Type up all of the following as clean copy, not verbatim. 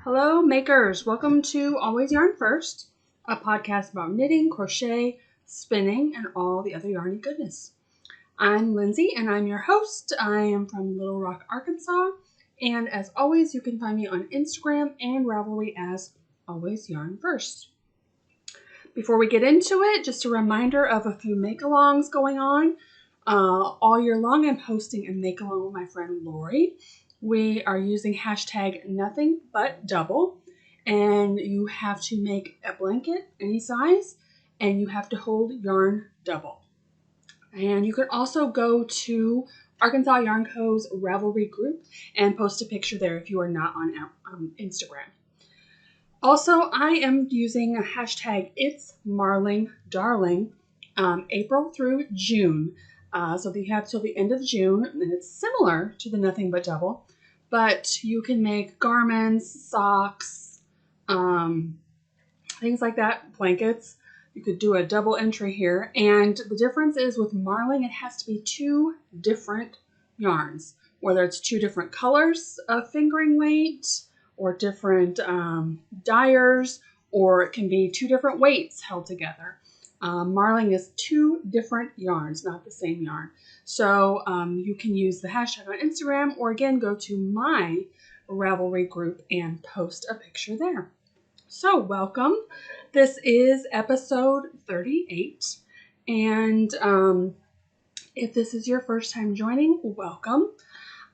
Hello makers, welcome to Always Yarn First, a podcast about knitting, crochet, spinning, and all the other yarny goodness. I'm Lindsay and I'm your host. I am from Little Rock, Arkansas, and as always you can find me on Instagram and Ravelry as Always Yarn First. Before we get into it, just a reminder of a few make-alongs going on. All year long I'm hosting a make-along with my friend Lori. We are using hashtag nothing but double, and you have to make a blanket any size and you have to hold yarn double. And you can also go to Arkansas Yarn Co.'s Ravelry group and post a picture there if you are not on Instagram. Also, I am using a hashtag It's Marling Darling April through June. So you have till the end of June, and it's similar to the Nothing But Double, but you can make garments, socks, things like that, blankets. You could do a double entry here, and the difference is with marling, it has to be two different yarns, whether it's two different colors of fingering weight, or different dyers, or it can be two different weights held together. Marling is two different yarns, not the same yarn. So you can use the hashtag on Instagram, or again, go to my Ravelry group and post a picture there. So welcome. This is episode 38. And if this is your first time joining, welcome.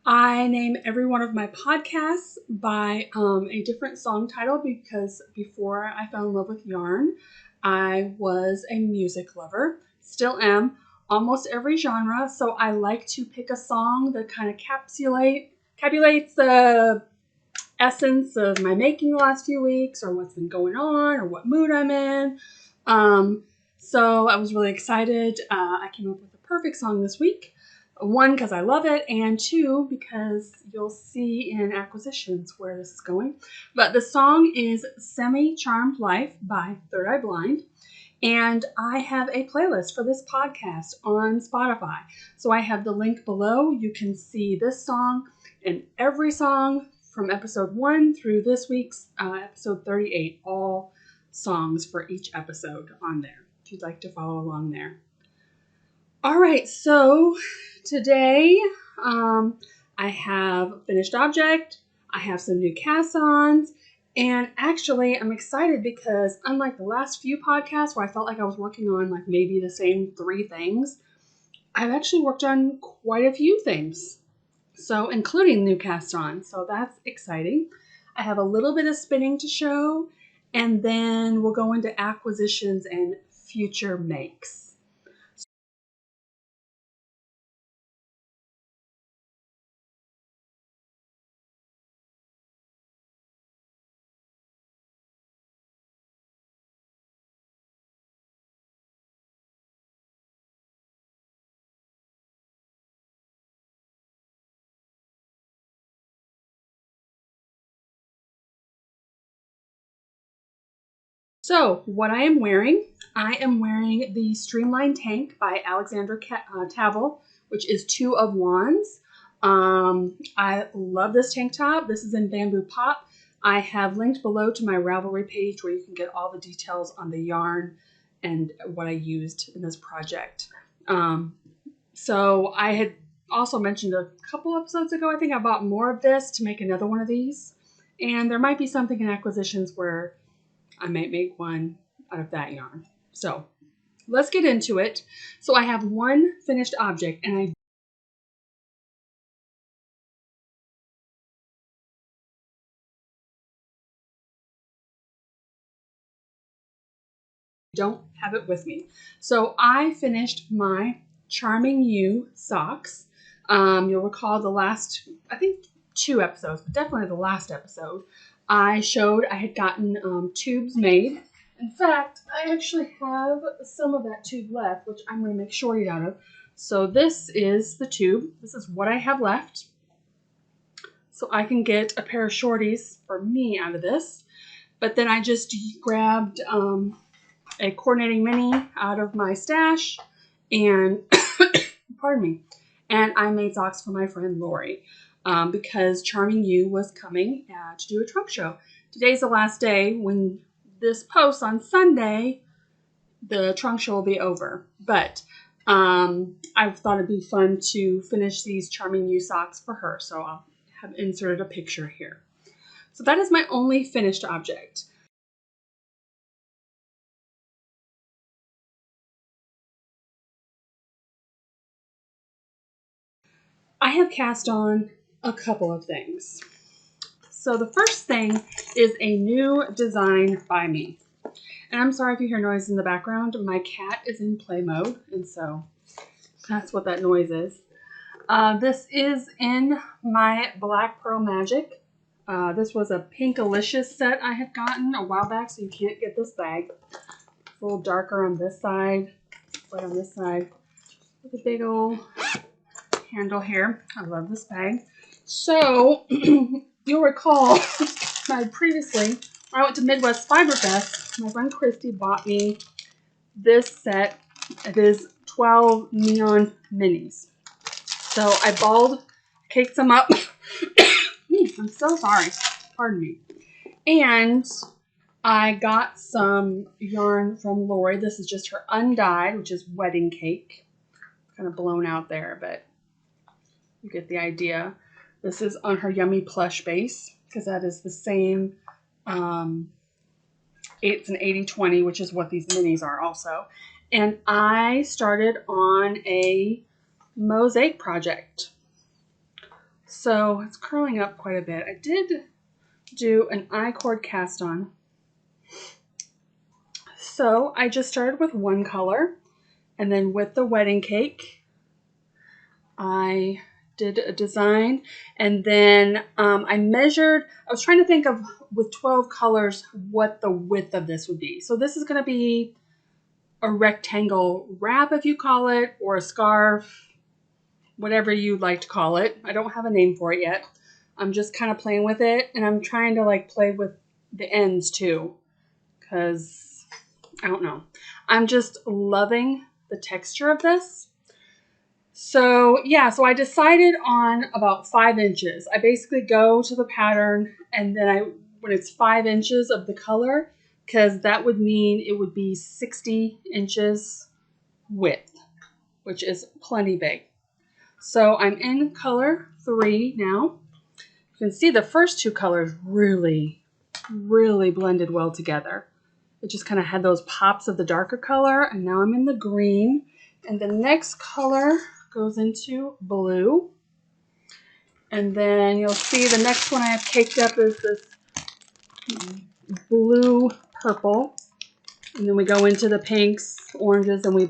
I name every one of my podcasts by a different song title because before I fell in love with yarn, I was a music lover, still am, almost every genre. So I like to pick a song that kind of encapsulates the essence of my making the last few weeks, or what's been going on, or what mood I'm in. So I was really excited. I came up with the perfect song this week. One, because I love it, and two, because you'll see in acquisitions where this is going. But the song is Semi-Charmed Life by Third Eye Blind, and I have a playlist for this podcast on Spotify. So I have the link below. You can see this song and every song from episode 1 through this week's episode 38, all songs for each episode on there, if you'd like to follow along there. All right, so today I have finished object, I have some new cast-ons, and actually I'm excited because unlike the last few podcasts where I felt like I was working on like maybe the same 3 things, I've actually worked on quite a few things, so including new cast-ons, so that's exciting. I have a little bit of spinning to show, and then we'll go into acquisitions and future makes. So what I am wearing the Streamline tank by Alexandra Tavel, which is 2 of Wands. I love this tank top. This is in Bamboo Pop. I have linked below to my Ravelry page where you can get all the details on the yarn and what I used in this project. So I had also mentioned a couple episodes ago, I think I bought more of this to make another one of these. And there might be something in acquisitions where I might make one out of that yarn. So let's get into it. So I have one finished object, and I don't have it with me. So I finished my Charming You socks. You'll recall the last, I think 2 episodes, but definitely the last episode, I showed I had gotten tubes made. In fact, I actually have some of that tube left, which I'm going to make shorties out of. So this is the tube. This is what I have left. So I can get a pair of shorties for me out of this. But then I just grabbed a coordinating mini out of my stash and, pardon me, and I made socks for my friend Lori because Charming You was coming to do a trunk show. today's the last day. When this posts on Sunday, the trunk show will be over. But I thought it'd be fun to finish these charming new socks for her. So I'll have inserted a picture here. So that is my only finished object. I have cast on a couple of things. So the first thing is a new design by me. And I'm sorry if you hear noise in the background. My cat is in play mode, and so that's what that noise is. This is in my Black Pearl Magic. This was a Pinkalicious set I had gotten a while back, so you can't get this bag. It's a little darker on this side, but on this side with a big old handle here. I love this bag. So you'll recall previously when I went to Midwest Fiber Fest, my friend Christy bought me this set. It is 12 neon minis. So I caked them up. I'm so sorry. Pardon me. And I got some yarn from Lori. This is just her undyed, which is wedding cake. Kind of blown out there, but you get the idea. This is on her Yummy Plush base, because that is the same. It's an 80-20, which is what these minis are also. And I started on a mosaic project. So it's curling up quite a bit. I did do an I-cord cast on. So I just started with one color, and then with the wedding cake, I did a design, and then I measured. I was trying to think of, with 12 colors, what the width of this would be. So this is going to be a rectangle wrap, if you call it, or a scarf, whatever you'd like to call it. I don't have a name for it yet. I'm just kind of playing with it, and I'm trying to like play with the ends too, because I don't know. I'm just loving the texture of this. So yeah, so I decided on about 5 inches. I basically go to the pattern, and then when it's 5 inches of the color, because that would mean it would be 60 inches width, which is plenty big. So I'm in color 3 now. You can see the first 2 colors really, really blended well together. It just kind of had those pops of the darker color, and now I'm in the green. And the next color goes into blue. And then you'll see the next one I have caked up is this blue purple. And then we go into the pinks, oranges, and we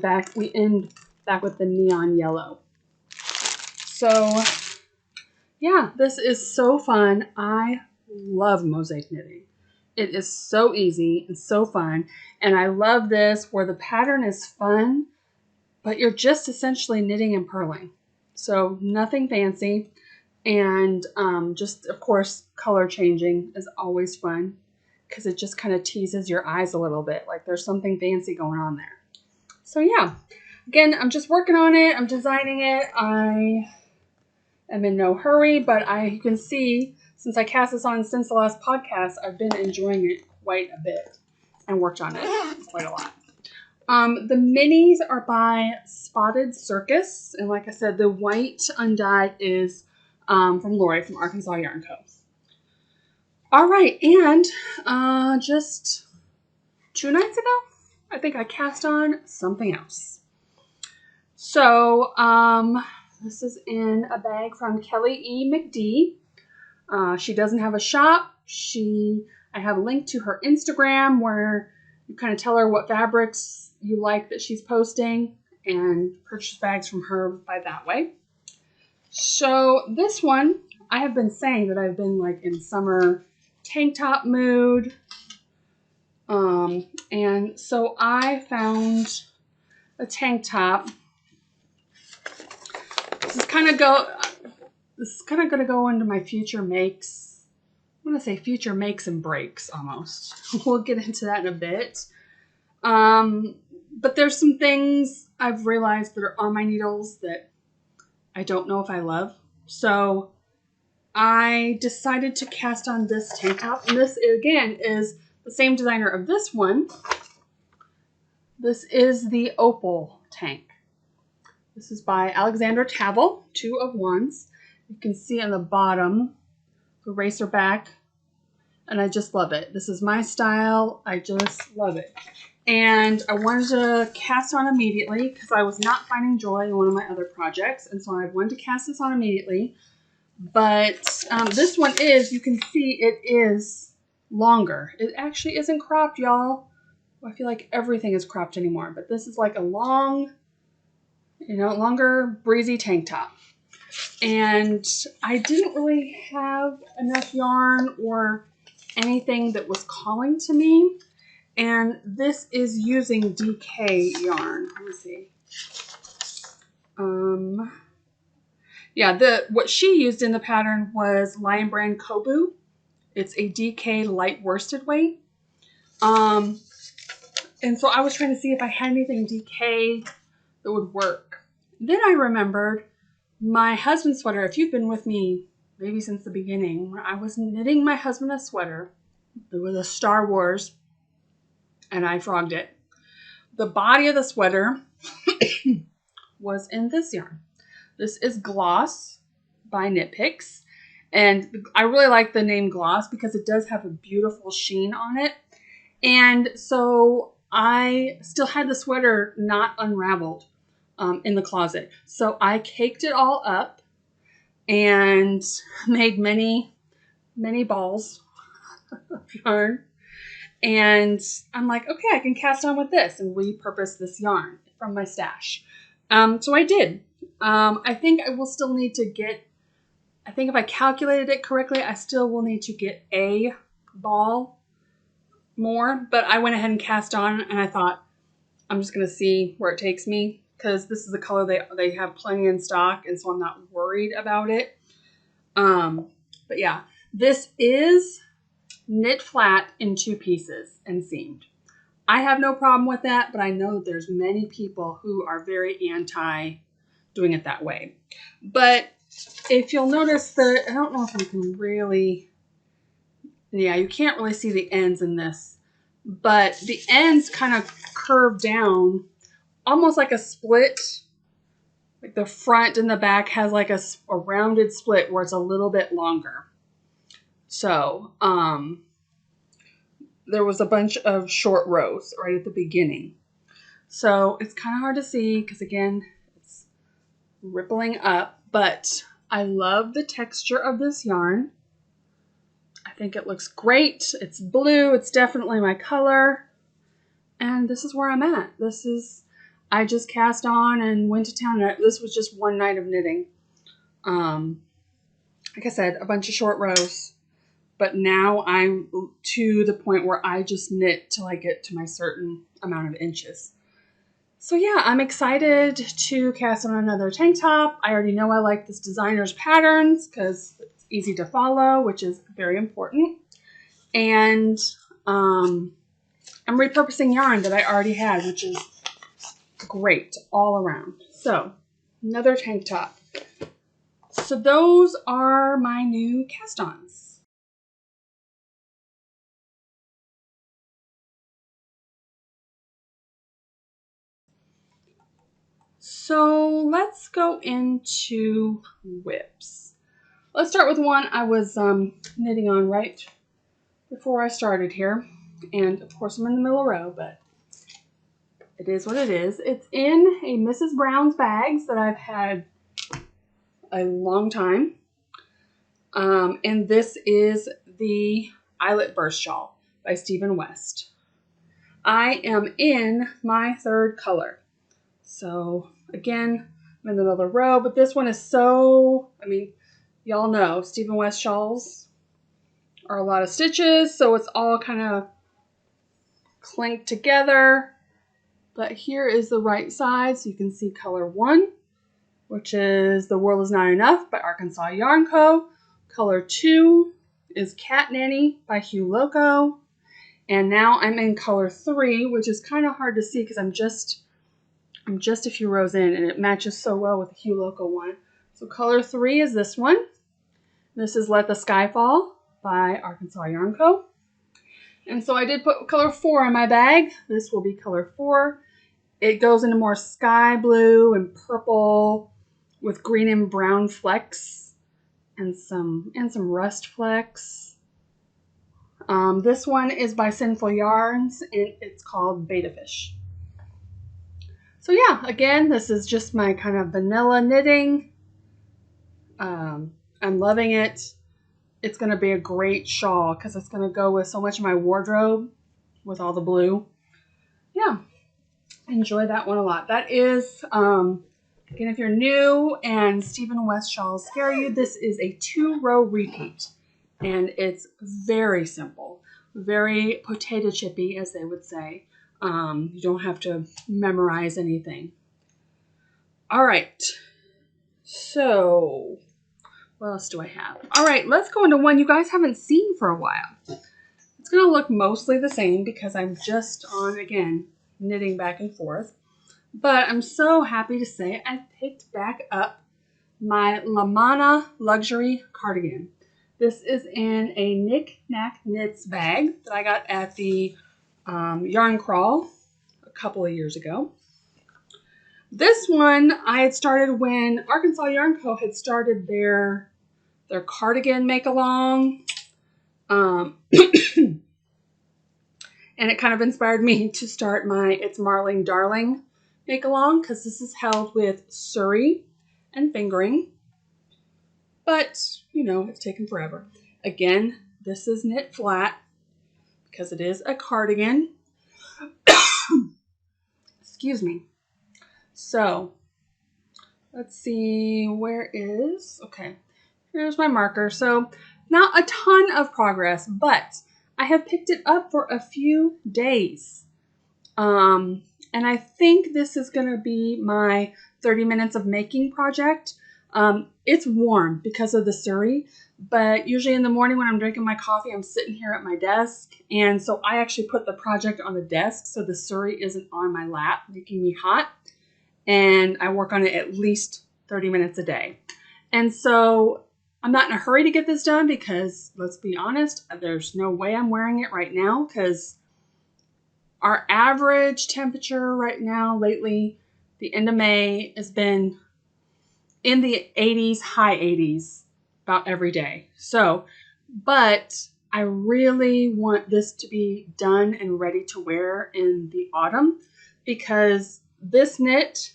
end back with the neon yellow. So yeah, this is so fun. I love mosaic knitting. It is so easy and so fun. And I love this where the pattern is fun, but you're just essentially knitting and purling. So nothing fancy. And just, of course, color changing is always fun, because it just kind of teases your eyes a little bit. Like there's something fancy going on there. So yeah, again, I'm just working on it. I'm designing it. I am in no hurry, but you can see, since I cast this on since the last podcast, I've been enjoying it quite a bit and worked on it quite a lot. The minis are by Spotted Circus. And like I said, the white undyed is from Lori from Arkansas Yarn Co. All right, and just 2 nights ago, I think I cast on something else. So this is in a bag from Kelly E. McD. She doesn't have a shop. I have a link to her Instagram where you kind of tell her what fabrics you like that she's posting and purchase bags from her by that way. So this one, I have been saying that I've been like in summer tank top mood. And so I found a tank top. This is kind of going to go into my future makes. I'm going to say future makes and breaks almost. We'll get into that in a bit. But there's some things I've realized that are on my needles that I don't know if I love. So I decided to cast on this tank top. And this, again, is the same designer of this one. This is the Opal tank. This is by Alexandra Tavel, 2 of 1s. You can see on the bottom the racer back, and I just love it. This is my style. I just love it. And I wanted to cast on immediately because I was not finding joy in one of my other projects, and so I wanted to cast this on immediately. But this one is, you can see it is longer. It actually isn't cropped, y'all. I feel like everything is cropped anymore, but this is like a long, longer breezy tank top. And I didn't really have enough yarn or anything that was calling to me. And this is using DK yarn. Let me see. Yeah, what she used in the pattern was Lion Brand Kobu. It's a DK light worsted weight. And so I was trying to see if I had anything DK that would work. Then I remembered my husband's sweater. If you've been with me maybe since the beginning, I was knitting my husband a sweater. It was a Star Wars, and I frogged it. The body of the sweater was in this yarn. This is Gloss by Knit Picks. And I really like the name Gloss because it does have a beautiful sheen on it. And so I still had the sweater not unraveled in the closet. So I caked it all up and made many, many balls of yarn. And I'm like, okay, I can cast on with this and repurpose this yarn from my stash. So I did. I think I will still need to get, I think if I calculated it correctly, I still will need to get a ball more. But I went ahead and cast on, and I thought, I'm just going to see where it takes me, because this is the color they have plenty in stock, and so I'm not worried about it. But yeah, this is knit flat in 2 pieces and seamed. I have no problem with that, but I know that there's many people who are very anti doing it that way. But if you'll notice I don't know if you can really, yeah, you can't really see the ends in this, but the ends kind of curve down almost like a split. Like the front and the back has like a rounded split where it's a little bit longer. So, there was a bunch of short rows right at the beginning. So it's kind of hard to see because, again, it's rippling up. But I love the texture of this yarn. I think it looks great. It's blue. It's definitely my color. And this is where I'm at. I just cast on and went to town. This was just one night of knitting. Like I said, a bunch of short rows. But now I'm to the point where I just knit till I get to my certain amount of inches. So yeah, I'm excited to cast on another tank top. I already know I like this designer's patterns because it's easy to follow, which is very important. And I'm repurposing yarn that I already had, which is great all around. So another tank top. So those are my new cast-ons. So let's go into whips. Let's start with one I was knitting on right before I started here. And of course I'm in the middle row, but it is what it is. It's in a Mrs. Brown's bags that I've had a long time. And this is the Eyelet Burst Shawl by Stephen West. I am in my 3rd color. So again, I'm in the middle of the row, but this one is so, y'all know Stephen West shawls are a lot of stitches, so it's all kind of clinked together. But here is the right side, so you can see color 1, which is The World Is Not Enough by Arkansas Yarn Co. Color 2 is Cat Nanny by Hugh Loco. And now I'm in color 3, which is kind of hard to see because I'm just a few rows in, and it matches so well with the Hugh Loco one. So color 3 is this one. This is Let the Sky Fall by Arkansas Yarn Co. And so I did put color 4 in my bag. This will be color 4. It goes into more sky blue and purple with green and brown flecks and some rust flecks. This one is by Sinful Yarns and it's called Beta Fish. So yeah, again, this is just my kind of vanilla knitting. I'm loving it. It's going to be a great shawl because it's going to go with so much of my wardrobe with all the blue. Yeah, enjoy that one a lot. That is, again, if you're new and Stephen West shawls scare you, this is a 2-row repeat. And it's very simple, very potato chippy, as they would say. You don't have to memorize anything. All right. So what else do I have? All right, let's go into one you guys haven't seen for a while. It's going to look mostly the same because I'm just on, again, knitting back and forth. But I'm so happy to say I picked back up my La Mana Luxury Cardigan. This is in a Knick Knack Knits bag that I got at the Yarn Crawl a couple of years ago. This one I had started when Arkansas Yarn Co. had started their cardigan make-along. And it kind of inspired me to start my It's Marling Darling make-along because this is held with Surrey and fingering. But, you know, it's taken forever. Again, this is knit flat because it is a cardigan. Excuse me. So, let's see, okay, here's my marker. So, not a ton of progress, but I have picked it up for a few days. And I think this is going to be my 30 minutes of making project. It's warm because of the Surrey, but usually in the morning when I'm drinking my coffee, I'm sitting here at my desk. And so I actually put the project on the desk so the Surrey isn't on my lap, making me hot. And I work on it at least 30 minutes a day. And so I'm not in a hurry to get this done because, let's be honest, there's no way I'm wearing it right now because our average temperature right now lately, the end of May, has been in the 80s, high 80s, about every day. So, but I really want this to be done and ready to wear in the autumn because this knit,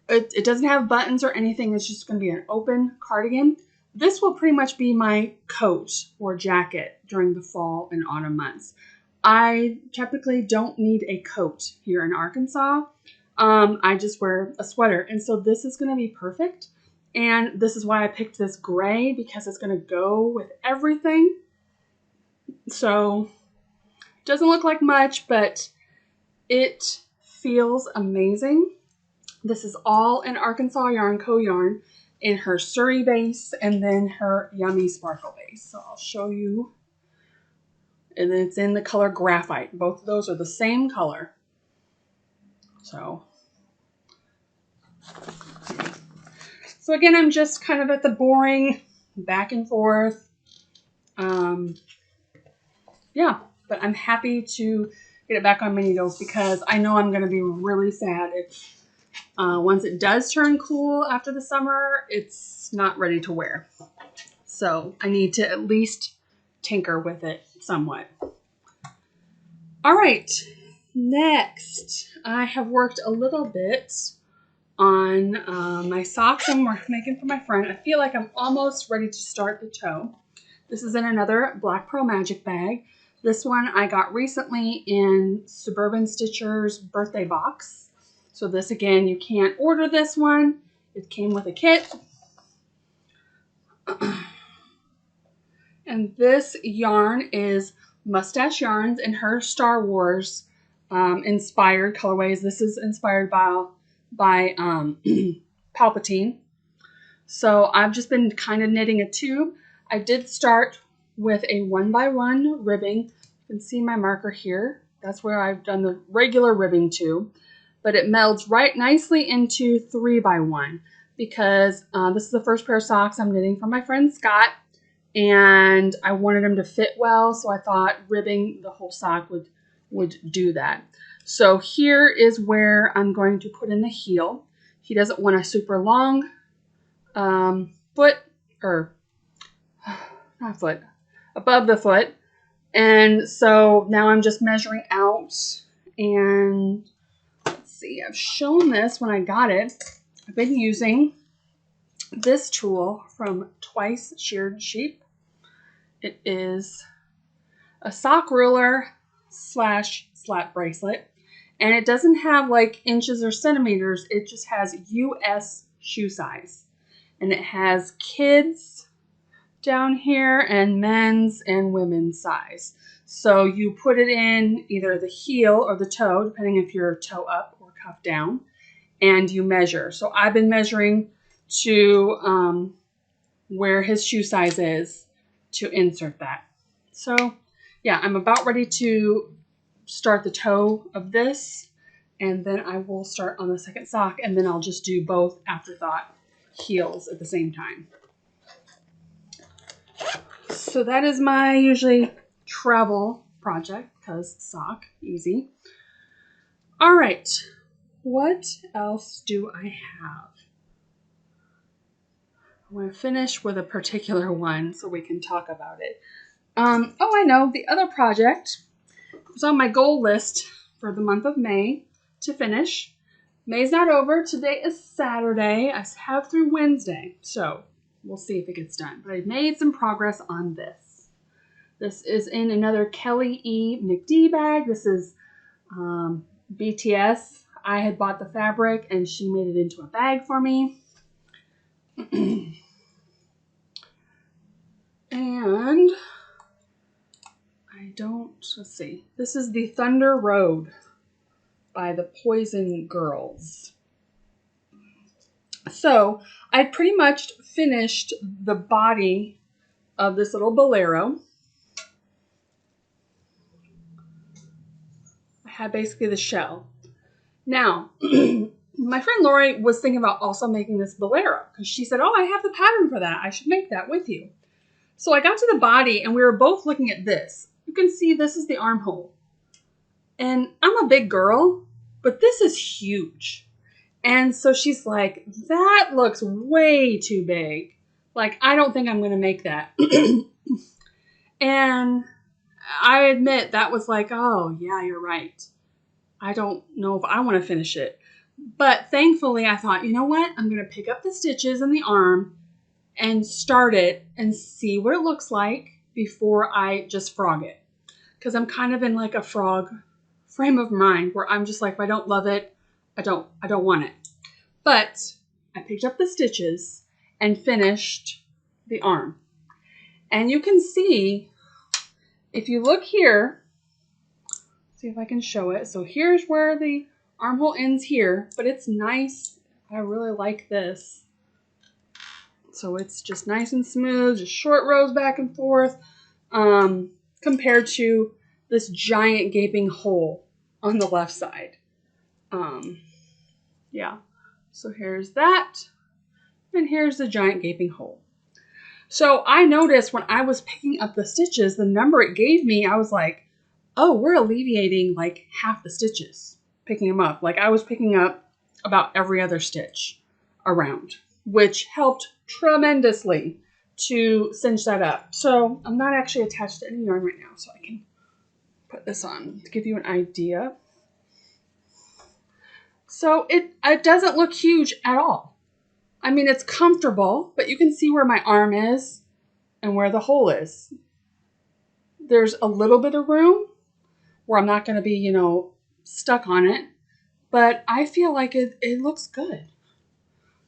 it doesn't have buttons or anything. It's just going to be an open cardigan. This will pretty much be my coat or jacket during the fall and autumn months. I typically don't need a coat here in Arkansas. I just wear a sweater. And so this is going to be perfect. And this is why I picked this gray because it's going to go with everything. So it doesn't look like much, but it feels amazing. This is all in Arkansas Yarn Co. yarn in her Surrey base and then her Yummy Sparkle base. So I'll show you. And it's in the color Graphite. Both of those are the same color. So again, I'm just kind of at the boring back and forth. Yeah, but I'm happy to get it back on my needles because I know I'm going to be really sad if once it does turn cool after the summer, it's not ready to wear. So I need to at least tinker with it somewhat. All right, next I have worked a little bit on my socks I'm making for my friend. I feel like I'm almost ready to start the toe. This is in another Black Pearl Magic bag. This one I got recently in Suburban Stitcher's birthday box. So this, again, you can't order this one. It came with a kit. And this yarn is Mustache Yarns in her Star Wars inspired colorways. This is inspired by Palpatine. So I've just been kind of knitting a tube. I did start with a 1x1 ribbing. You can see my marker here. That's where I've done the regular ribbing tube, but it melds right nicely into 3x1. because this is the first pair of socks I'm knitting for my friend Scott, and I wanted them to fit well, so I thought ribbing the whole sock would do that. So here is where I'm going to put in the heel. He doesn't want a super long foot, or not foot, above the foot. And so now I'm just measuring out, and let's see, I've shown this when I got it. I've been using this tool from Twice Sheared Sheep. It is a sock ruler / slap bracelet, and it doesn't have like inches or centimeters. It just has US shoe size, and it has kids down here and men's and women's size. So you put it in either the heel or the toe, depending if you're toe up or cuff down, and you measure. So I've been measuring to where his shoe size is to insert that. So yeah, I'm about ready to start the toe of this, and then I will start on the second sock, and then I'll just do both afterthought heels at the same time. So that is my usually travel project, because sock, easy. All right, what else do I have? I'm going to finish with a particular one so we can talk about it. Oh, I know, the other project was on my goal list for the month of May to finish. May's not over. Today is Saturday. I have through Wednesday, so we'll see if it gets done. But I made some progress on this. This is in another Kelly E. McD bag. This is BTS. I had bought the fabric, and she made it into a bag for me. And let's see. This is the Thunder Road by the Poison Girls. So I pretty much finished the body of this little bolero. I had basically the shell. Now, my friend Lori was thinking about also making this bolero because she said, oh, I have the pattern for that. I should make that with you. So I got to the body and we were both looking at this. You can see this is the armhole. And I'm a big girl, but this is huge. And so she's like, that looks way too big. Like, I don't think I'm going to make that. And I admit that was like, oh, yeah, you're right. I don't know if I want to finish it. But thankfully, I thought, you know what? I'm going to pick up the stitches in the arm and start it and see what it looks like before I just frog it. Because I'm kind of in like a frog frame of mind where I'm just like, if I don't love it, I don't want it. But I picked up the stitches and finished the arm. And you can see, if you look here, see if I can show it. So here's where the armhole ends here, but it's nice. I really like this. So it's just nice and smooth, just short rows back and forth, compared to this giant gaping hole on the left side. Yeah, so here's that, and here's the giant gaping hole. So I noticed when I was picking up the stitches, the number it gave me, I was like, oh, we're alleviating like half the stitches, picking them up. Like I was picking up about every other stitch around, which helped tremendously to cinch that up. So I'm not actually attached to any yarn right now, so I can put this on to give you an idea. So it doesn't look huge at all. I mean, it's comfortable, but you can see where my arm is and where the hole is. There's a little bit of room where I'm not going to be, you know, stuck on it, but I feel like it looks good.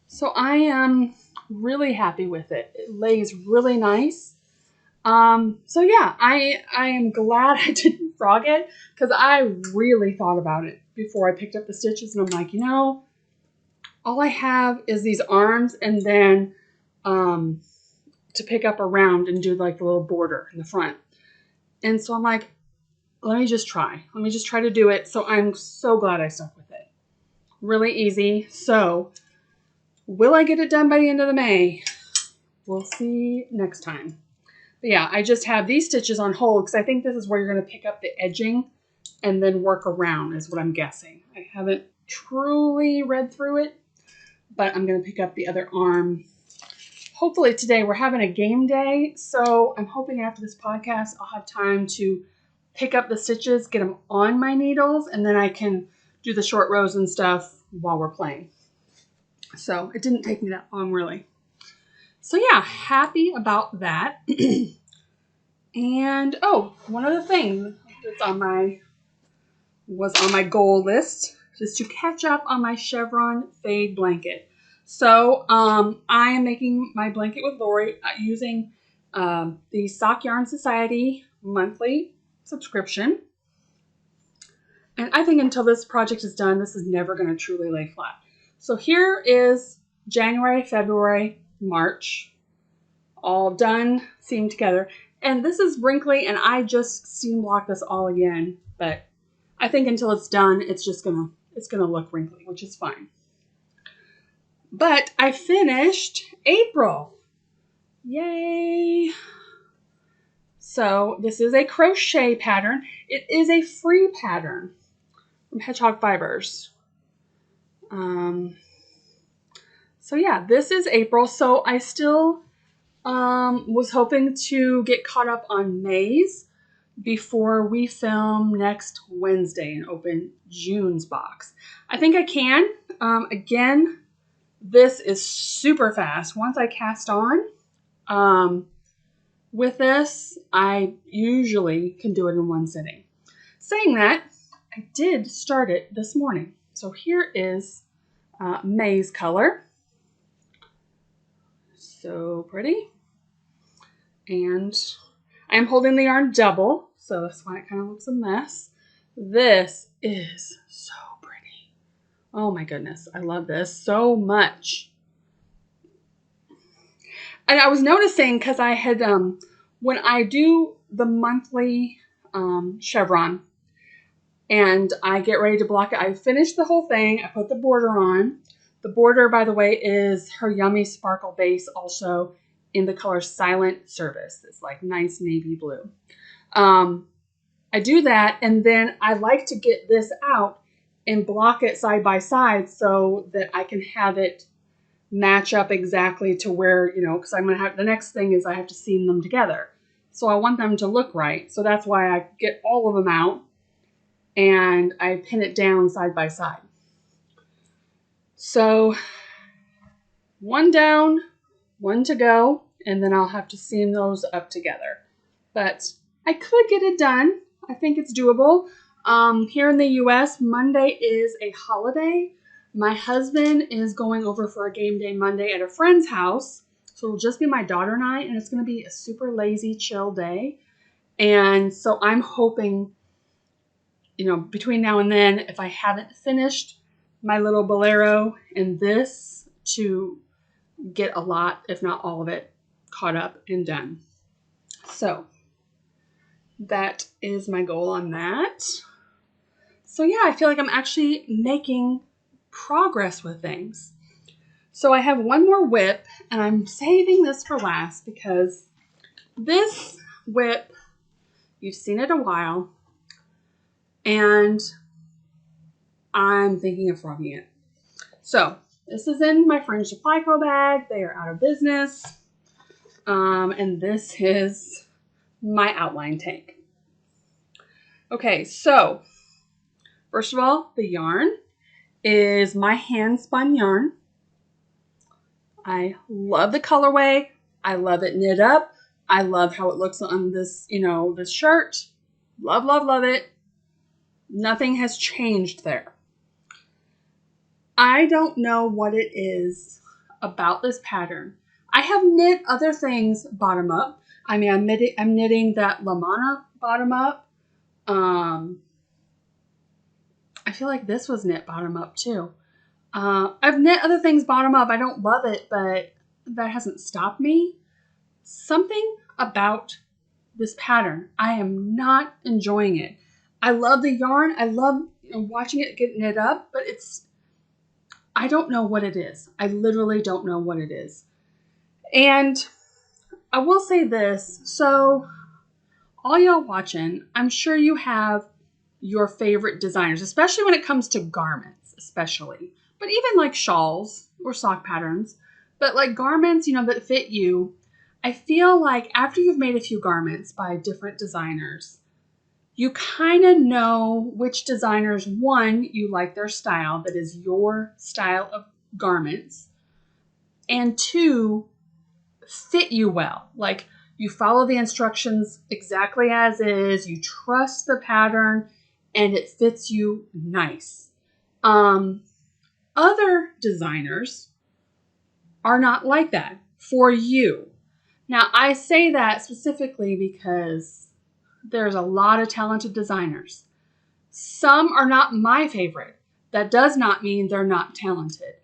So I am really happy with it. It lays really nice. So yeah, I am glad I didn't frog it because I really thought about it before I picked up the stitches, and I'm like, you know, all I have is these arms and then to pick up around and do like the little border in the front. And so I'm like, let me just try. Let me just try to do it. So I'm so glad I stuck with it. Really easy. So will I get it done by the end of the May? We'll see next time. But yeah, I just have these stitches on hold because I think this is where you're going to pick up the edging and then work around is what I'm guessing. I haven't truly read through it, but I'm going to pick up the other arm. Hopefully today. We're having a game day, so I'm hoping after this podcast I'll have time to pick up the stitches, get them on my needles, and then I can do the short rows and stuff while we're playing. So it didn't take me that long, really. So yeah, happy about that. And oh, one other thing that's was on my goal list is to catch up on my chevron fade blanket. So I am making my blanket with Lori using the Sock Yarn Society monthly subscription. And I think until this project is done, this is never going to truly lay flat. So here is January, February, March, all done, seamed together. And this is wrinkly, and I just seam block this all again. But I think until it's done, it's gonna look wrinkly, which is fine. But I finished April. Yay! So this is a crochet pattern. It is a free pattern from Hedgehog Fibers. So yeah, this is April. So I still was hoping to get caught up on May's before we film next Wednesday and open June's box. I think I can. Again, this is super fast. Once I cast on, with this, I usually can do it in one sitting. Saying that, I did start it this morning. So here is May's color. So pretty. And I'm holding the yarn double, so that's why it kind of looks a mess. This is so pretty. Oh my goodness, I love this so much. And I was noticing because I had, when I do the monthly chevron and I get ready to block it, I finish the whole thing. I put the border on. The border, by the way, is her Yummy Sparkle base, also in the color Silent Service. It's like nice navy blue. I do that, and then I like to get this out and block it side by side so that I can have it match up exactly to where, because I'm going to have, the next thing is I have to seam them together. So I want them to look right. So that's why I get all of them out and I pin it down side by side. So one down, one to go, and then I'll have to seam those up together. But I could get it done. I think it's doable. Here in the US, Monday is a holiday. My husband is going over for a game day Monday at a friend's house. So it'll just be my daughter and I, and it's going to be a super lazy, chill day. And so I'm hoping, between now and then, if I haven't finished my little bolero and this, to get a lot, if not all of it, caught up and done. So that is my goal on that. So yeah, I feel like I'm actually making progress with things. So I have one more whip, and I'm saving this for last because this whip, you've seen it a while, and I'm thinking of frogging it. So this is in my Fringe Supply Co bag. They are out of business. And this is my outline tank. Okay, so first of all, the yarn is my Handspun yarn. I love the colorway. I love it knit up. I love how it looks on this, this shirt. Love, love, love it. Nothing has changed there. I don't know what it is about this pattern. I have knit other things bottom up. I mean, I'm knitting that Lamana bottom up. I feel like this was knit bottom up too. I've knit other things bottom up. I don't love it, but that hasn't stopped me. Something about this pattern, I am not enjoying it. I love the yarn. I love watching it get knit up, but I don't know what it is. I literally don't know what it is. And I will say this. So all y'all watching, I'm sure you have your favorite designers, especially when it comes to garments, especially. But even like shawls or sock patterns. But like garments, you know, that fit you. I feel like after you've made a few garments by different designers, you kind of know which designers, one, you like their style, that is your style of garments, and two, fit you well. Like you follow the instructions exactly as is, you trust the pattern, and it fits you nice. Other designers are not like that for you. Now, I say that specifically because there's a lot of talented designers. Some are not my favorite. That does not mean they're not talented.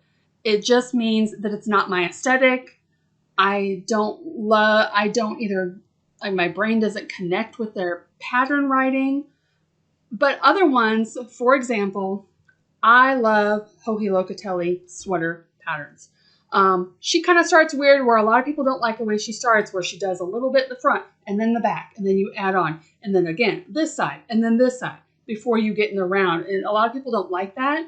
It just means that it's not my aesthetic. I don't either, like my brain doesn't connect with their pattern writing. But other ones, for example, I love Joji Locatelli sweater patterns. She kind of starts weird where a lot of people don't like the way she starts, where she does a little bit in the front and then the back, and then you add on, and then again, this side, and then this side before you get in the round. And a lot of people don't like that.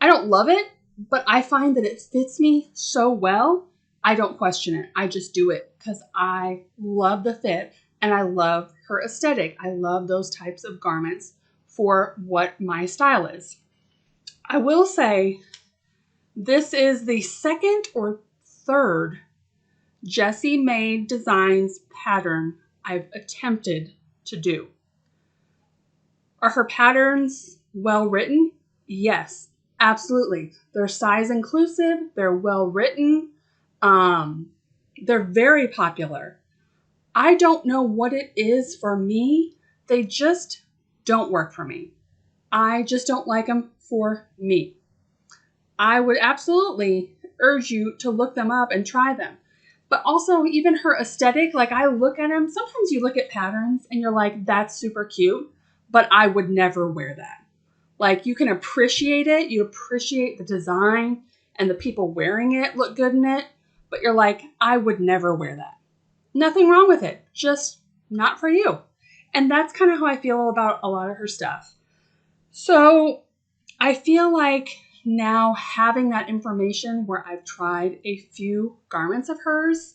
I don't love it, but I find that it fits me so well. I don't question it. I just do it because I love the fit and I love her aesthetic. I love those types of garments for what my style is. I will say this is the second or third Jessie Maed Designs pattern I've attempted to do. Are her patterns well written? Yes, absolutely. They're size inclusive. They're well written. They're very popular. I don't know what it is for me. They just don't work for me. I just don't like them for me. I would absolutely urge you to look them up and try them. But also even her aesthetic, like I look at them, sometimes you look at patterns and you're like, that's super cute, but I would never wear that. Like you can appreciate it. You appreciate the design and the people wearing it look good in it, but you're like, I would never wear that. Nothing wrong with it, just not for you. And that's kind of how I feel about a lot of her stuff. So I feel like now having that information where I've tried a few garments of hers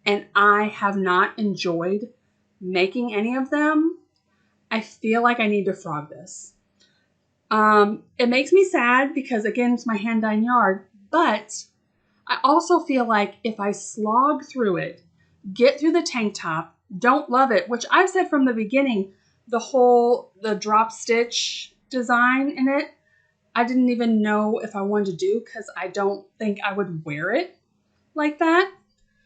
and I have not enjoyed making any of them, I feel like I need to frog this. It makes me sad because again, it's my hand-dyed yarn, but I also feel like if I slog through it, get through the tank top, don't love it, which I've said from the beginning, the drop stitch design in it, I didn't even know if I wanted to do because I don't think I would wear it like that.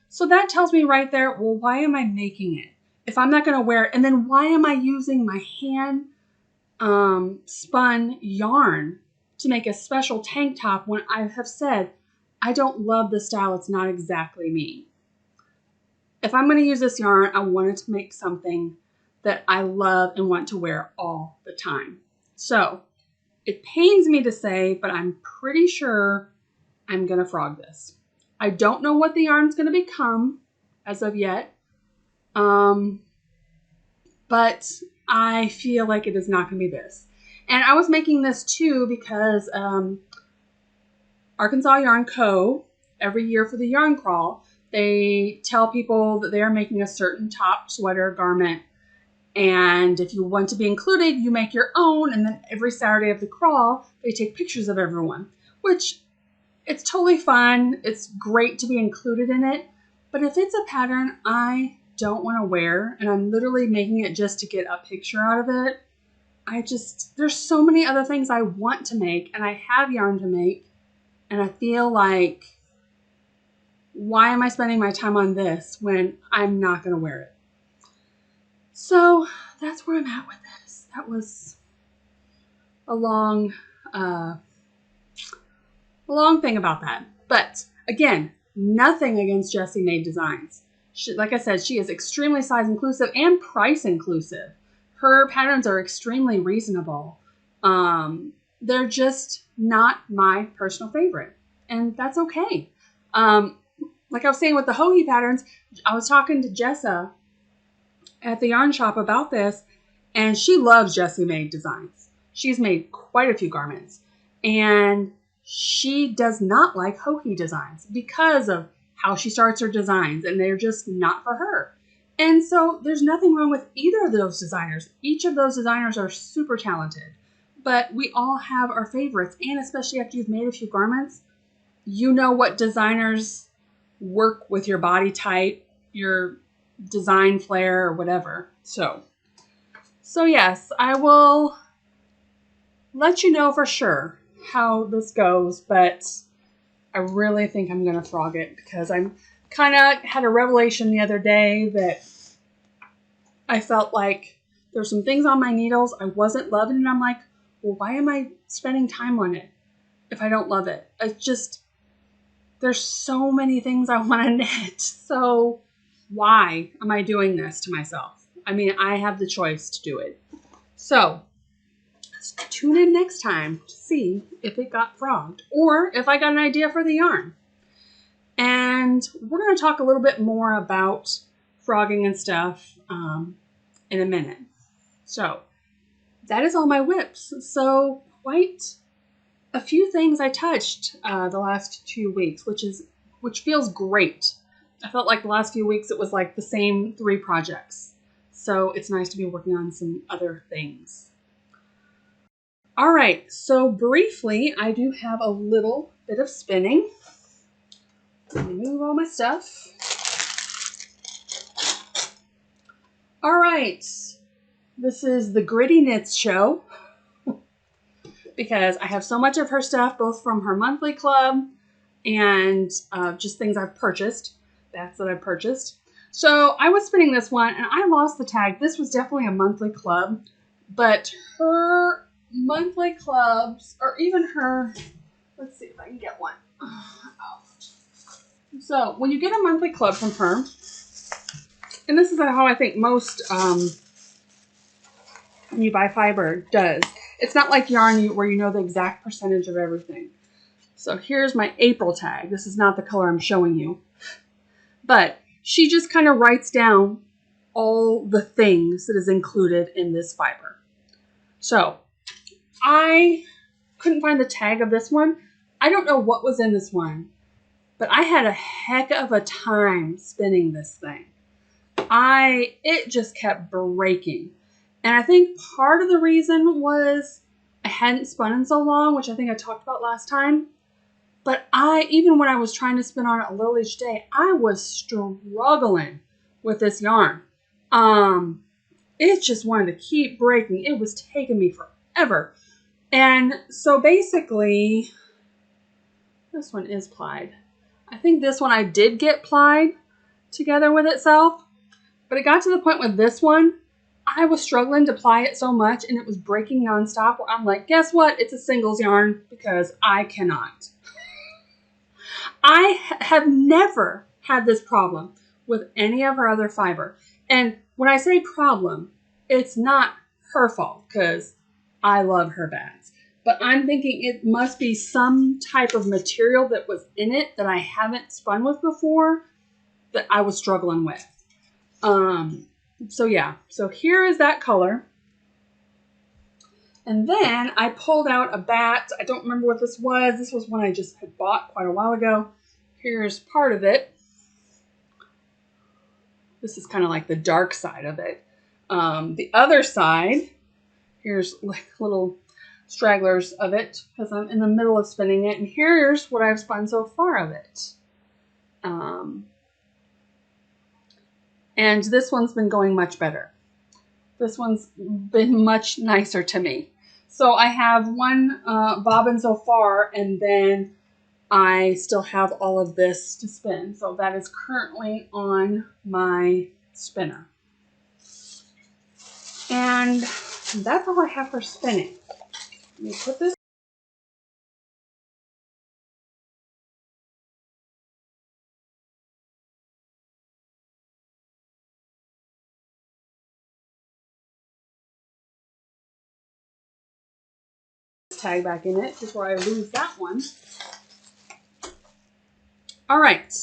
So that tells me right there, well, why am I making it if I'm not going to wear it? And then why am I using my hand spun yarn to make a special tank top when I have said I don't love the style? It's not exactly me. If I'm going to use this yarn, I wanted to make something that I love and want to wear all the time. So it pains me to say, but I'm pretty sure I'm going to frog this. I don't know what the yarn's going to become as of yet. But I feel like it is not going to be this. And I was making this too because Arkansas Yarn Co. every year for the yarn crawl, they tell people that they are making a certain top, sweater, garment. And if you want to be included, you make your own. And then every Saturday of the crawl, they take pictures of everyone, which it's totally fun. It's great to be included in it. But if it's a pattern I don't want to wear and I'm literally making it just to get a picture out of it, there's so many other things I want to make and I have yarn to make. And I feel like, why am I spending my time on this when I'm not going to wear it? So that's where I'm at with this. That was a long thing about that. But again, nothing against Jessie Maed Designs. Like I said, she is extremely size inclusive and price inclusive. Her patterns are extremely reasonable. they're just not my personal favorite. And that's okay. Like I was saying with the Hoagie patterns, I was talking to Jessa at the yarn shop about this, and she loves Jessie made designs. She's made quite a few garments, and she does not like Hoagie designs because of how she starts her designs, and they're just not for her. And so there's nothing wrong with either of those designers. Each of those designers are super talented, but we all have our favorites, and especially after you've made a few garments, you know what designers work with your body type, your design flair, or whatever. So yes, I will let you know for sure how this goes, but I really think I'm going to frog it because I'm kind of had a revelation the other day that I felt like there's some things on my needles I wasn't loving, and I'm like, well, why am I spending time on it if I don't love it? It's just, there's so many things I want to knit, so why am I doing this to myself? I mean, I have the choice to do it. So tune in next time to see if it got frogged or if I got an idea for the yarn. And we're going to talk a little bit more about frogging and stuff in a minute. So that is all my whips. So quite a few things I touched the last 2 weeks, which feels great. I felt like the last few weeks it was like the same 3 projects. So it's nice to be working on some other things. All right, so briefly, I do have a little bit of spinning. Let me move all my stuff. All right, this is the Gritty Knits show because I have so much of her stuff, both from her monthly club and just things I've purchased, bats that I've purchased. So I was spinning this one and I lost the tag. This was definitely a monthly club, but her monthly clubs, or even her, let's see if I can get one. Oh. So when you get a monthly club from her, and this is how I think most when you buy fiber does. It's not like yarn where you know the exact percentage of everything. So here's my April tag. This is not the color I'm showing you. But she just kind of writes down all the things that is included in this fiber. So I couldn't find the tag of this one. I don't know what was in this one, but I had a heck of a time spinning this thing. It just kept breaking. And I think part of the reason was I hadn't spun in so long, which I think I talked about last time. But even when I was trying to spin on it a little each day, I was struggling with this yarn. It just wanted to keep breaking. It was taking me forever. And so basically, this one is plied. I think this one I did get plied together with itself. But it got to the point with this one, I was struggling to ply it so much and it was breaking nonstop where I'm like, guess what? It's a singles yarn because I cannot. I have never had this problem with any of her other fiber. And when I say problem, it's not her fault because I love her bats. But I'm thinking it must be some type of material that was in it that I haven't spun with before that I was struggling with. So yeah, so here is that color. And then I pulled out a bat. I don't remember what this was. This was one I just had bought quite a while ago. Here's part of it. This is kind of like the dark side of it. The other side, here's like little stragglers of it because I'm in the middle of spinning it. And here's what I've spun so far of it. And this one's been going much better. This one's been much nicer to me. So I have one bobbin so far, and then I still have all of this to spin. So that is currently on my spinner. And that's all I have for spinning. Let me put this. Tag back in it before I lose that one. All right.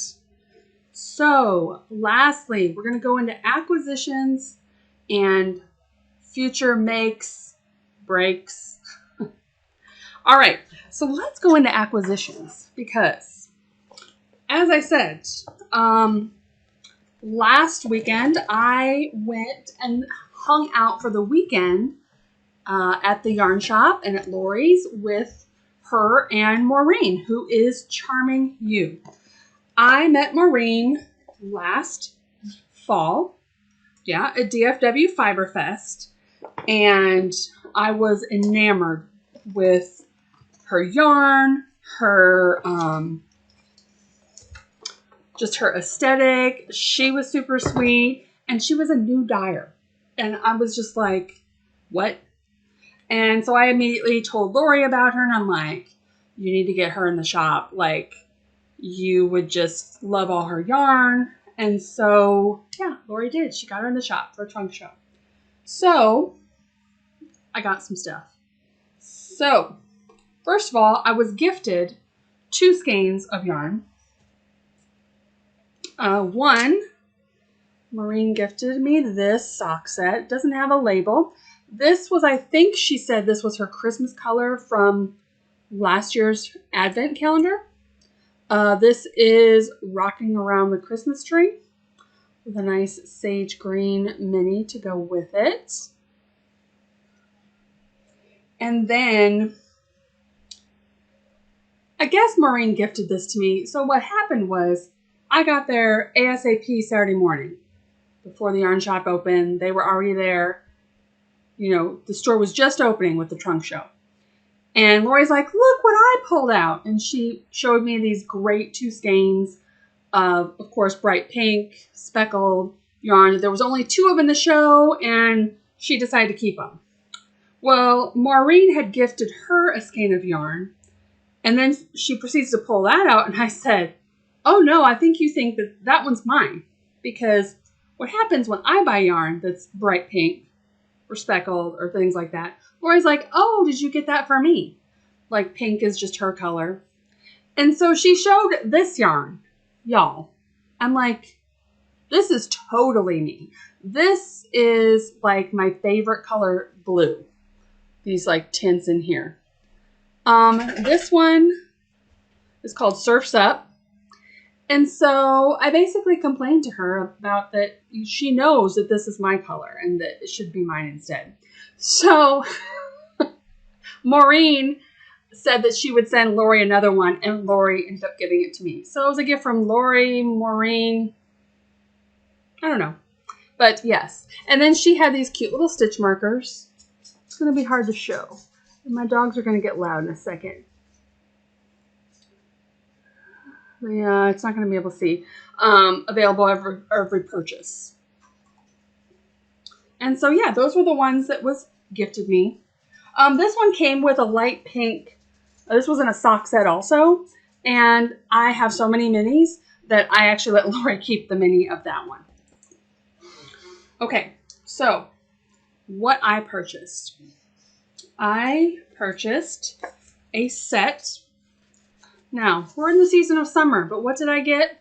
So lastly, we're going to go into acquisitions and future makes, breaks. All right. So let's go into acquisitions because, as I said, last weekend I went and hung out for the weekend at the yarn shop and at Lori's with her and Maureen, who is charming you. I met Maureen last fall, at DFW Fiber Fest, and I was enamored with her yarn, her just her aesthetic. She was super sweet, and she was a new dyer, and I was just like, what? And so I immediately told Lori about her, and I'm like, you need to get her in the shop. Like, you would just love all her yarn. And so, Lori did. She got her in the shop for a trunk show. So, I got some stuff. So, first of all, I was gifted 2 skeins of yarn. One, Maureen gifted me this sock set. It doesn't have a label. This was, I think she said this was her Christmas color from last year's Advent calendar. This is Rocking Around the Christmas Tree with a nice sage green mini to go with it. And then I guess Maureen gifted this to me. So what happened was I got there ASAP Saturday morning before the yarn shop opened. They were already there. You know, the store was just opening with the trunk show. And Lori's like, look what I pulled out. And she showed me these great 2 skeins of course, bright pink, speckled yarn. There was only 2 of them in the show, and she decided to keep them. Well, Maureen had gifted her a skein of yarn, and then she proceeds to pull that out, and I said, oh no, I think you think that that one's mine. Because what happens when I buy yarn that's bright pink or speckled or things like that, Lori's like, oh, did you get that for me? Like, pink is just her color. And so she showed this yarn, y'all. I'm like, this is totally me. This is like my favorite color, blue. These like tints in here. This one is called Surf's Up. And so I basically complained to her about that she knows that this is my color and that it should be mine instead. So Maureen said that she would send Lori another one, and Lori ended up giving it to me. So it was a gift from Lori, Maureen, I don't know. But yes. And then she had these cute little stitch markers. It's going to be hard to show. And my dogs are going to get loud in a second. Yeah, it's not going to be able to see. Available every purchase. And so, yeah, those were the ones that was gifted me. This one came with a light pink. This was in a sock set also. And I have so many minis that I actually let Lori keep the mini of that one. Okay, so what I purchased. I purchased a set. Now, we're in the season of summer, but what did I get?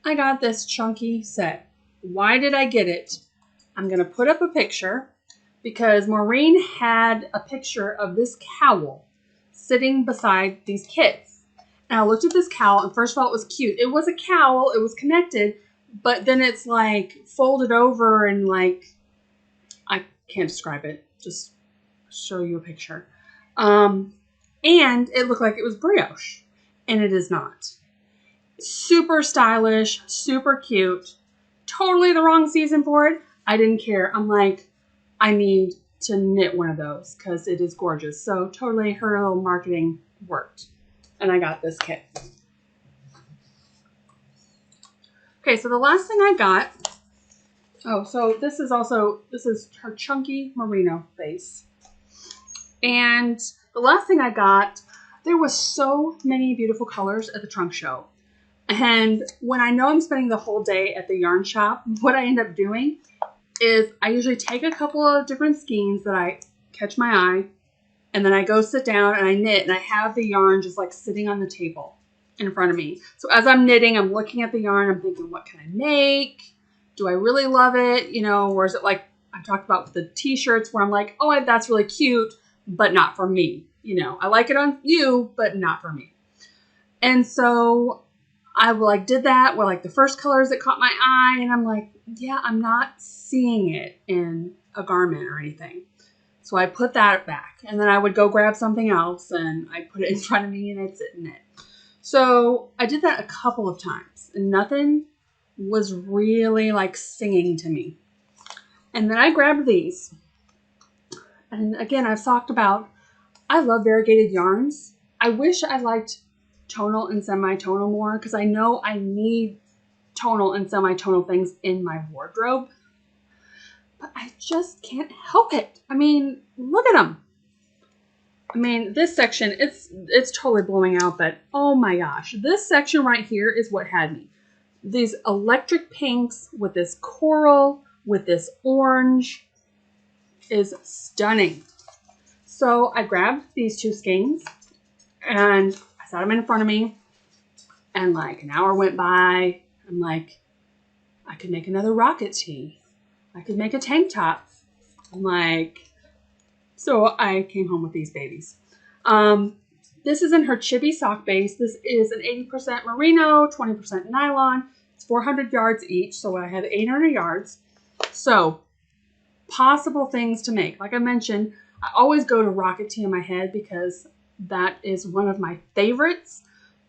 I got this chunky set. Why did I get it? I'm going to put up a picture because Maureen had a picture of this cowl sitting beside these kids. And I looked at this cowl, and first of all, it was cute. It was a cowl. It was connected, but then it's like folded over and like, I can't describe it. Just show you a picture. And it looked like it was brioche. And it is not. Super stylish, super cute. Totally the wrong season for it. I didn't care. I'm like, I need to knit one of those because it is gorgeous. So totally her little marketing worked. And I got this kit. Okay, so the last thing I got. Oh, so this is her chunky merino base. And the last thing I got, there was so many beautiful colors at the trunk show. And when I know I'm spending the whole day at the yarn shop, what I end up doing is I usually take a couple of different skeins that I catch my eye, And then I go sit down and I knit, and I have the yarn just like sitting on the table in front of me. So as I'm knitting, I'm looking at the yarn. I'm thinking, what can I make? Do I really love it? You know, or is it like I talked about with the t-shirts where I'm like, oh, that's really cute, but not for me. You know, I like it on you, but not for me. And so I like did that with like the first colors that caught my eye. And I'm like, yeah, I'm not seeing it in a garment or anything. So I put that back, and then I would go grab something else and I put it in front of me and I'd sit in it. So I did that a couple of times and nothing was really like singing to me. And then I grabbed these. And again, I've talked about, I love variegated yarns. I wish I liked tonal and semi-tonal more because I know I need tonal and semi-tonal things in my wardrobe. But I just can't help it. I mean, look at them. I mean, this section, it's totally blowing out, but oh my gosh. This section right here is what had me. These electric pinks with this coral, with this orange is stunning. So I grabbed these two skeins and I set them in front of me, and like an hour went by. I'm like, I could make another rocket tee. I could make a tank top. I'm like, so I came home with these babies. This is in her Chibi Sock base. This is an 80% merino, 20% nylon. It's 400 yards each, so I have 800 yards. So possible things to make. Like I mentioned, I always go to rocket tee in my head because that is one of my favorites.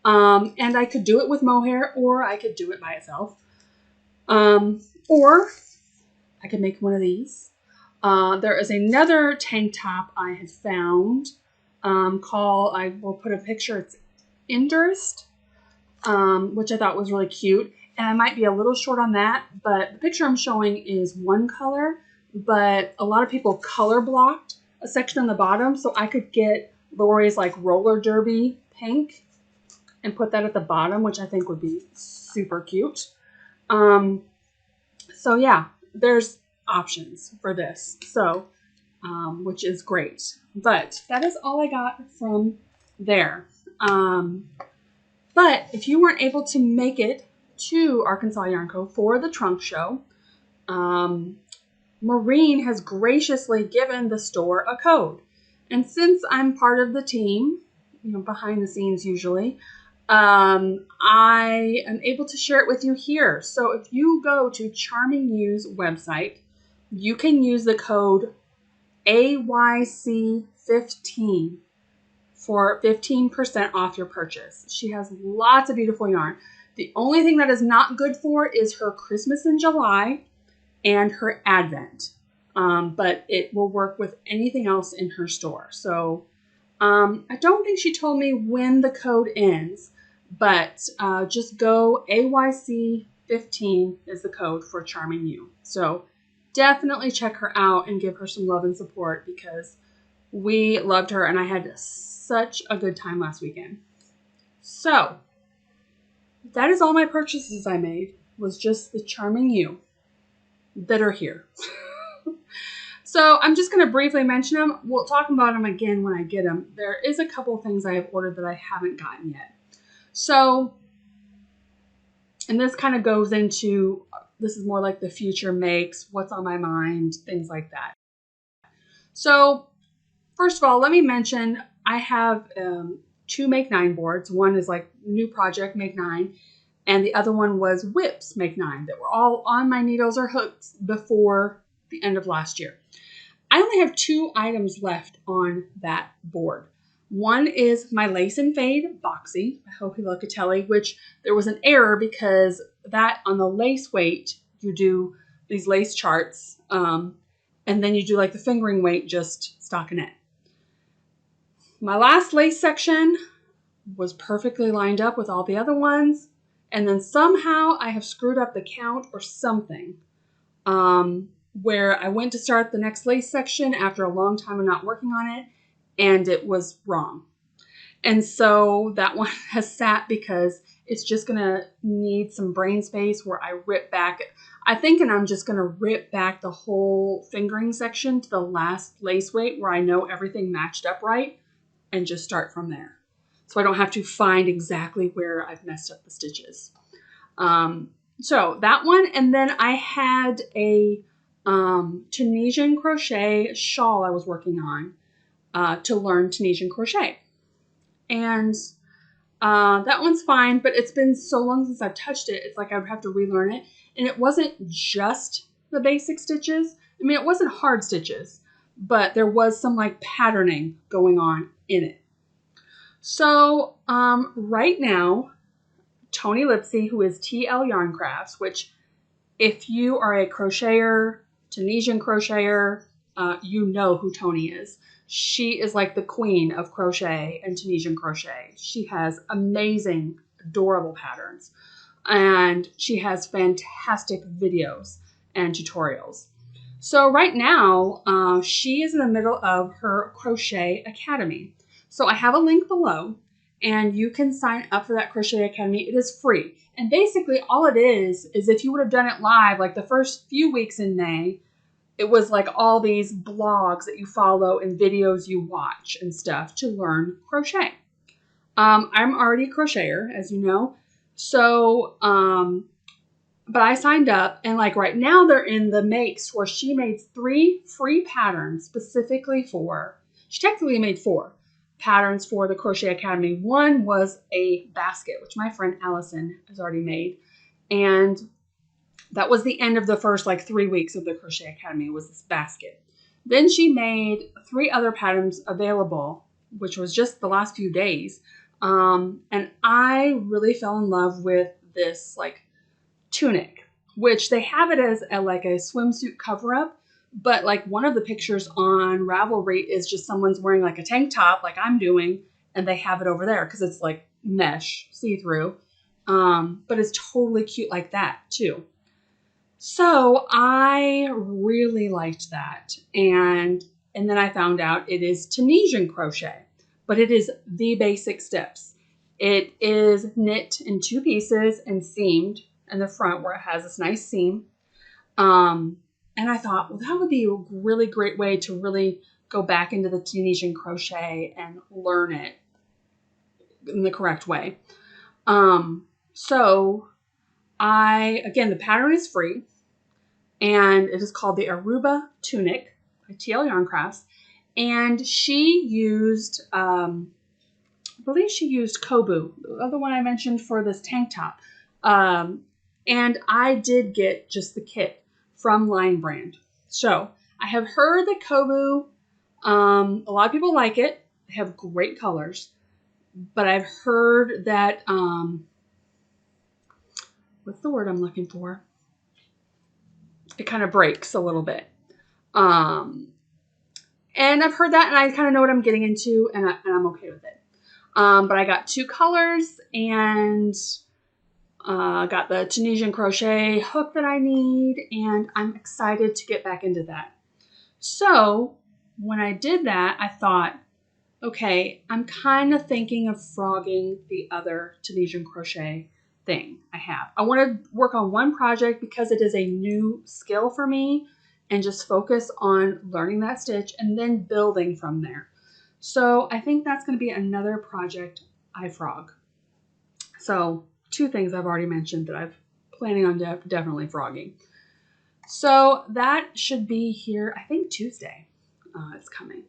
And I could do it with mohair, or I could do it by itself. Or I could make one of these. There is another tank top I had found called, I will put a picture, it's Interest, which I thought was really cute. And I might be a little short on that, but the picture I'm showing is one color, but a lot of people color blocked a section on the bottom, so I could get Lori's like roller derby pink and put that at the bottom, which I think would be super cute. So yeah, there's options for this, so which is great. But that is all I got from there. But if you weren't able to make it to Arkansas Yarn Co. for the trunk show, Maureen has graciously given the store a code. And since I'm part of the team, you know, behind the scenes usually, I am able to share it with you here. So if you go to Charming You's website, you can use the code AYC15 for 15% off your purchase. She has lots of beautiful yarn. The only thing that is not good for is her Christmas in July and her Advent. But it will work with anything else in her store. So I don't think she told me when the code ends, but just go AYC15 is the code for Charming You. So definitely check her out and give her some love and support because we loved her and I had such a good time last weekend. So that is all my purchases I made, was just the Charming You that are here. So I'm just going to briefly mention them. We'll talk about them again when I get them. There is a couple of things I have ordered that I haven't gotten yet. So, and this kind of goes into, this is more like the future makes, what's on my mind, things like that. So first of all, let me mention, I have two Make 9 boards. One is like new project Make 9, and the other one was Whips Make 9 that were all on my needles or hooks before the end of last year. I only have 2 items left on that board. One is my Lace and Fade Boxy by Hopi Locatelli, which there was an error because that on the lace weight, you do these lace charts, and then you do like the fingering weight, just stockinette. My last lace section was perfectly lined up with all the other ones, and then somehow I have screwed up the count or something, where I went to start the next lace section after a long time of not working on it, and it was wrong. And so that one has sat because it's just going to need some brain space where I rip back. I think, and I'm just going to rip back the whole fingering section to the last lace weight where I know everything matched up right and just start from there. So I don't have to find exactly where I've messed up the stitches. So that one, and then I had a Tunisian crochet shawl I was working on to learn Tunisian crochet. And that one's fine, but it's been so long since I've touched it, it's like I would have to relearn it. And it wasn't just the basic stitches. I mean, it wasn't hard stitches, but there was some like patterning going on in it. So right now, Tony Lipsy, who is TL Yarn Crafts, which if you are a crocheter, Tunisian crocheter, you know who Tony is. She is like the queen of crochet and Tunisian crochet. She has amazing, adorable patterns. And she has fantastic videos and tutorials. So right now, she is in the middle of her Crochet Academy. So I have a link below, and you can sign up for that Crochet Academy. It is free. And basically all it is if you would have done it live, like the first few weeks in May, it was like all these blogs that you follow and videos you watch and stuff to learn crochet. I'm already a crocheter, as you know. So, but I signed up, and like right now they're in the makes where she made 3 free patterns specifically she technically made 4 patterns for the Crochet Academy. One was a basket, which my friend Allison has already made. And that was the end of the first like 3 weeks of the Crochet Academy, was this basket. Then she made 3 other patterns available, which was just the last few days. And I really fell in love with this like tunic, which they have it as like a swimsuit cover up. But like one of the pictures on Ravelry is just someone's wearing like a tank top like I'm doing, and they have it over there because it's like mesh, see-through. But it's totally cute like that too. So I really liked that. And then I found out it is Tunisian crochet, but it is the basic steps. It is knit in 2 pieces and seamed in the front where it has this nice seam. And I thought, well, that would be a really great way to really go back into the Tunisian crochet and learn it in the correct way. So again, the pattern is free, and it is called the Aruba Tunic by TL Yarn Crafts. And she used, I believe she used Kobu, the other one I mentioned for this tank top. And I did get just the kit from Line Brand. So I have heard that Kobu, a lot of people like it. They have great colors. But I've heard that, what's the word I'm looking for? It kind of breaks a little bit. And I've heard that, and I kind of know what I'm getting into, and I'm okay with it. But I got 2 colors, and got the Tunisian crochet hook that I need, and I'm excited to get back into that. So when I did that, I thought, okay, I'm kind of thinking of frogging the other Tunisian crochet thing I have. I want to work on one project because it is a new skill for me, and just focus on learning that stitch and then building from there. So I think that's going to be another project I frog. So 2 things I've already mentioned that I'm planning on definitely frogging. So that should be here, I think Tuesday. It's coming.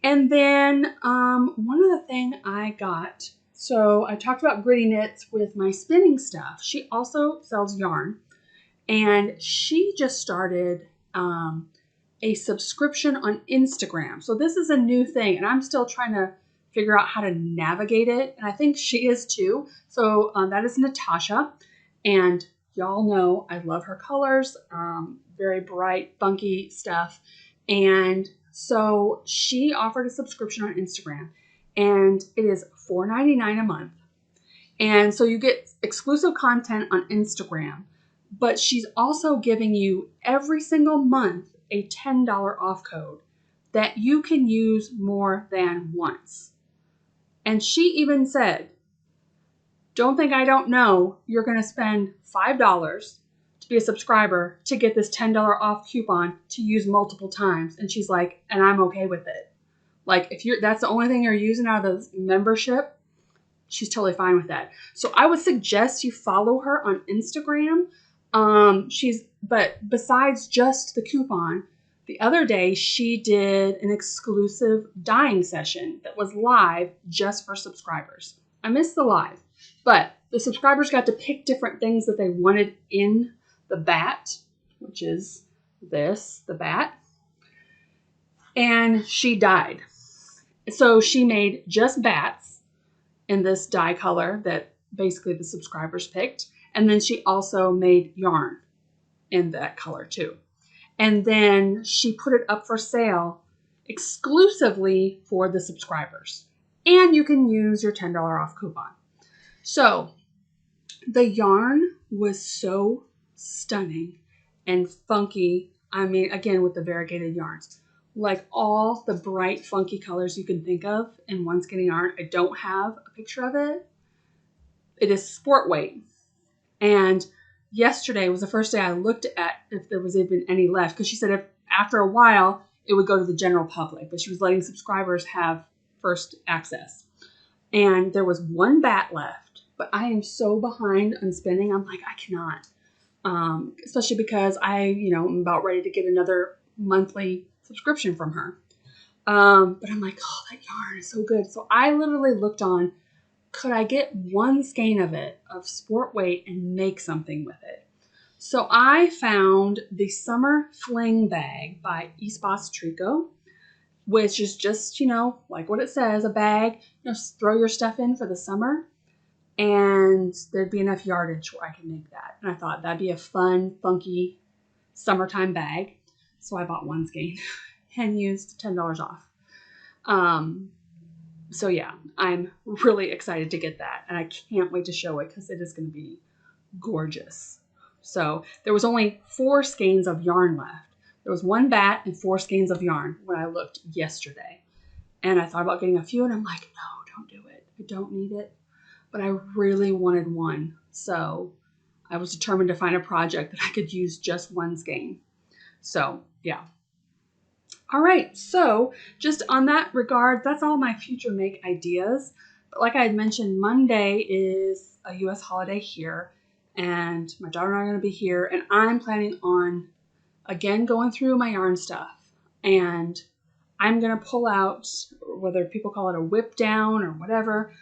And then one other thing I got, so I talked about Gritty Knits with my spinning stuff. She also sells yarn, and she just started a subscription on Instagram. So this is a new thing, and I'm still trying to figure out how to navigate it, and I think she is too. So that is Natasha, and y'all know I love her colors, very bright, funky stuff. And so she offered a subscription on Instagram, and it is $4.99 a month. And so you get exclusive content on Instagram, but she's also giving you every single month a $10 off code that you can use more than once. And she even said, don't think I don't know, you're going to spend $5 to be a subscriber to get this $10 off coupon to use multiple times. And she's like, and I'm okay with it. Like, if that's the only thing you're using out of the membership, she's totally fine with that. So I would suggest you follow her on Instagram. But besides just the coupon, the other day she did an exclusive dyeing session that was live just for subscribers. I missed the live, but the subscribers got to pick different things that they wanted in the bat, which is the bat. And she dyed. So she made just bats in this dye color that basically the subscribers picked. And then she also made yarn in that color too. And then she put it up for sale exclusively for the subscribers. And you can use your $10 off coupon. So the yarn was so stunning and funky. I mean, again, with the variegated yarns. Like all the bright, funky colors you can think of in one skein yarn. I don't have a picture of it. It is sport weight. And yesterday was the first day I looked at if there was even any left. Because she said if after a while, it would go to the general public. But she was letting subscribers have first access. And there was one bat left. But I am so behind on spinning. I'm like, I cannot. Especially because I'm about ready to get another monthly subscription from her. But I'm like, oh, that yarn is so good. So I literally looked on, could I get one skein of it, of sport weight, and make something with it? So I found the Summer Fling bag by Espace Tricot, which is just, like what it says, a bag, throw your stuff in for the summer, and there'd be enough yardage where I could make that. And I thought that'd be a fun, funky summertime bag. So I bought one skein and used $10 off. So yeah, I'm really excited to get that. And I can't wait to show it because it is going to be gorgeous. So there was only 4 skeins of yarn left. There was 1 bat and 4 skeins of yarn when I looked yesterday. And I thought about getting a few and I'm like, no, don't do it. I don't need it. But I really wanted one. So I was determined to find a project that I could use just 1 skein. So yeah. All right. So just on that regard, that's all my future make ideas. But like I had mentioned, Monday is a U.S. holiday here. And my daughter and I are going to be here. And I'm planning on, again, going through my yarn stuff. And I'm going to pull out, whether people call it a whip down or whatever,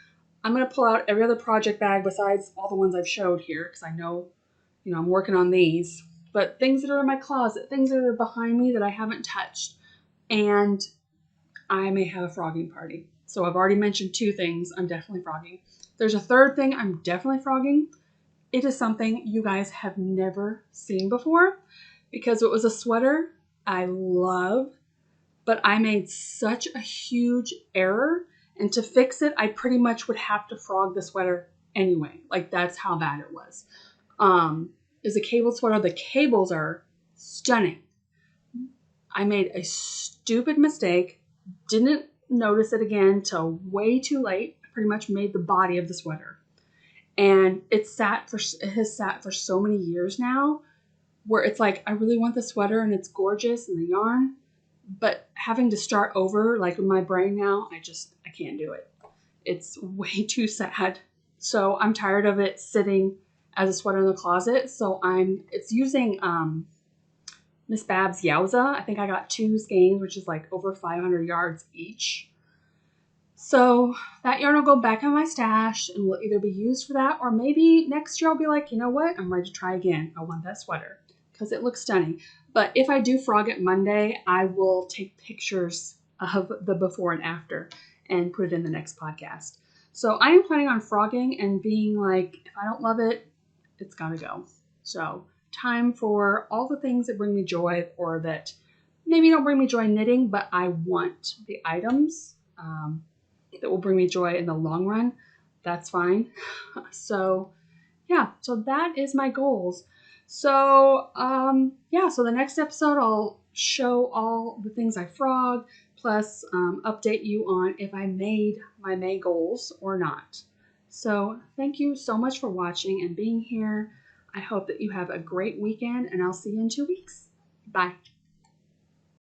I'm going to pull out every other project bag besides all the ones I've showed here. Because I know, I'm working on these. But things that are in my closet, things that are behind me that I haven't touched. And I may have a frogging party. So I've already mentioned 2 things I'm definitely frogging. There's a third thing I'm definitely frogging. It is something you guys have never seen before because it was a sweater I love, but I made such a huge error. And to fix it, I pretty much would have to frog the sweater anyway. Like that's how bad it was. Is a cable sweater. The cables are stunning. I made a stupid mistake. Didn't notice it again till way too late. I pretty much made the body of the sweater. And it has sat for so many years now where it's like, I really want the sweater and it's gorgeous and the yarn, but having to start over, like in my brain now, I can't do it. It's way too sad. So I'm tired of it sitting as a sweater in the closet. So it's using, Miss Babs Yowza. I think I got 2 skeins, which is like over 500 yards each. So that yarn will go back in my stash and will either be used for that or maybe next year I'll be like, you know what? I'm ready to try again. I want that sweater because it looks stunning. But if I do frog it Monday, I will take pictures of the before and after and put it in the next podcast. So I am planning on frogging and being like, if I don't love it, it's got to go. So time for all the things that bring me joy or that maybe don't bring me joy knitting, but I want the items that will bring me joy in the long run. That's fine. So yeah, so that is my goals. So so the next episode I'll show all the things I frog, plus update you on if I made my May goals or not. So thank you so much for watching and being here. I hope that you have a great weekend, and I'll see you in 2 weeks. Bye.